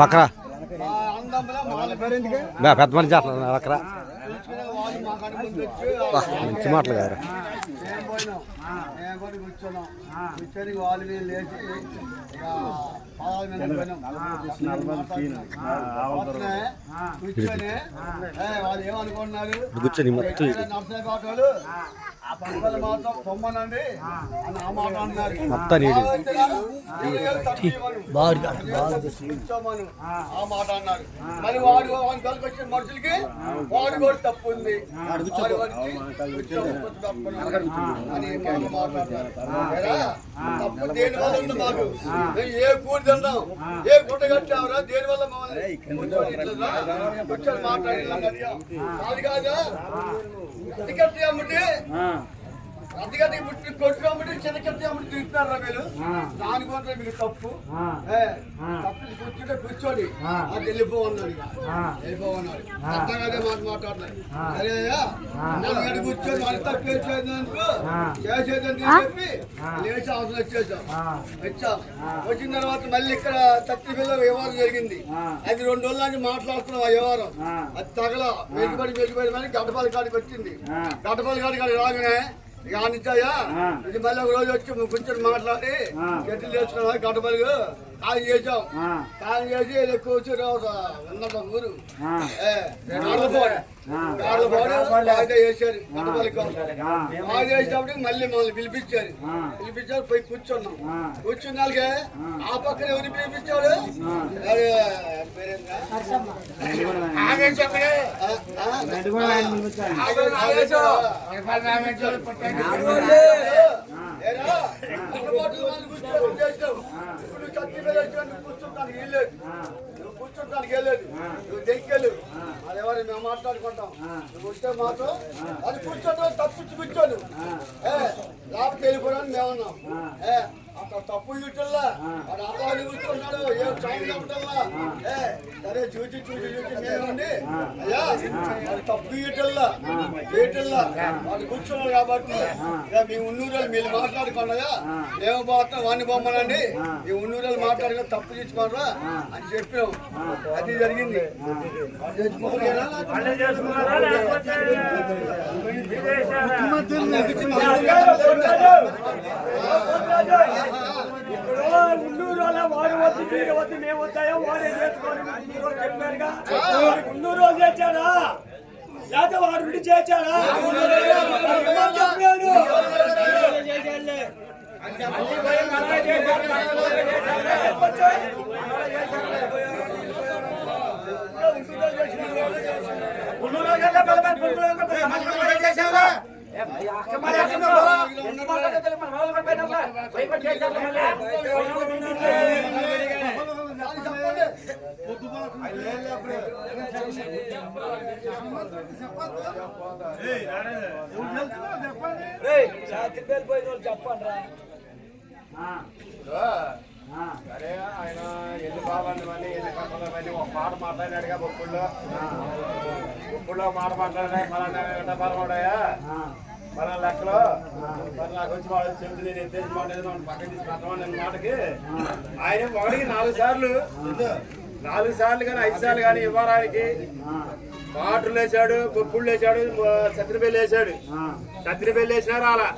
పక్కన పెద్ద మనిషి చేస్తున్నారు అక్కడ మంచి మాటలు గారు కూర్చొని వాళ్ళు లేచి కూర్చొని వాళ్ళు ఏమనుకుంటున్నారు కూర్చొని మొత్తం నర్సరీ పాటలు ఆ పంటలు మాత్రం పొమ్మనండి అని ఆ మాట అన్నారు. మొత్తం కూర్చోమను ఆ మాట అన్నారు. మరి వాడు కలిసి వచ్చిన మనుషులకి వాడు కూడా తప్పు ఉంది తప్పు దేని వల్ల ఉంది మాకు ఏ కూడి తిన్నాం ఏ గుట్ట కట్టావురా దేని వల్ల మమ్మల్ని కూర్చొని మాట్లాడి కాదు కాదా అతికట్టి అమ్ముంటే అందుకని కొట్టుకు అమ్ముంటే చిన్న కట్టి అమ్ముంటే తిరుగుతున్నారు వీళ్ళు దానికోసం మీకు తప్పు తప్పు కూర్చుంటే కూర్చోండి అది వెళ్ళిపోవన్నాడు వెళ్ళిపోవన్నాడు అర్థం అదే మాట మాట్లాడుతున్నాడు సరే కూర్చొని వాళ్ళు తప్పు చేసేదని చెప్పి లేచి అవసరం వచ్చేసాం వచ్చిన తర్వాత మళ్ళీ ఇక్కడ తత్తిపిల్ల వ్యవహారం జరిగింది అది 2 రోజుల నుంచి మాట్లాడుతున్నాం ఆ వ్యవహారం అది తగల వెలుగుబడి మళ్ళీ గడ్డపల్లి కాడికి వచ్చింది గడ్డపల్లి కాడికి రాగానే ఇక ఆనిచ్చాయా ఇది మళ్ళీ ఒక రోజు వచ్చి కూర్చొని మాట్లాడి చెట్లు చేసుకున్నా గడ్డపల్లి కాయం చేసాం కాయం చేసి కూర్చొని ఉన్నదా ఊరు చేశారు గడ్డపల్లి చేసినప్పుడు మళ్ళీ మమ్మల్ని పిలిపించారు పోయి కూర్చున్నాం కూర్చున్నాళ్ళకే ఆ పక్కన ఎవరు పిలిపించాడు కూర్చోడానికి వెళ్ళలేదు నువ్వు దెక్కెళ్ళు అది ఎవరు మేము మాట్లాడుకుంటాం నువ్వు వస్తే మాత్రం అది కూర్చోటం తప్పించి కూర్చోను లేకపోతే వెళ్ళిపోవడానికి మేమన్నాం అక్కడ తప్పు ఇటుల్లా వాడు అబ్బాయి కూర్చున్నాడు ఏం చాలు చెప్పటల్లా సరే చూసి మేమండి అయ్యా వాడు తప్పు ఇటుల్లా వాడు కూర్చున్నాడు కాబట్టి మీ ఉన్నూరు మీరు మాట్లాడుకున్నాయా మేము పోతాం వాడిని బొమ్మనండి ఈ ఉన్నూరు మాట్లాడుకుని తప్పు తీసుకోరా అని చెప్పాం అది జరిగింది ఉన్నూరు వాడు వద్దు మీరు వద్దు మేము వద్దాయో వాడే చేసుకోవాలి చెప్పారుగా ఉన్నూరు రోజు చేశాడా లేకపోతే వాడు విడి చేశాడా సరే ఆయన ఎన్ని బాబాన్ని ఎన్ని కప్పలని ఒక మాట మాట్లాడినాడుగా బొప్పుల్లో మాట మాట్లాడినా ఫలానా పరమాడయా ఫలానా లెక్కలో మరి నాకు వచ్చి వాళ్ళు చెబుతూ నేను ఎత్తేసి మాట పక్కన తీసుకుంటామని మాటకి ఆయన ఒకటికి 4 సార్లు 4 సార్లు కానీ 5 సార్లు కానీ ఇవ్వడానికి పాటలు వేసాడు బొప్పుళ్ళు వేసాడు చత్రిబెల్లి వేసాడు చత్రిబెల్లి వేసినా రాలా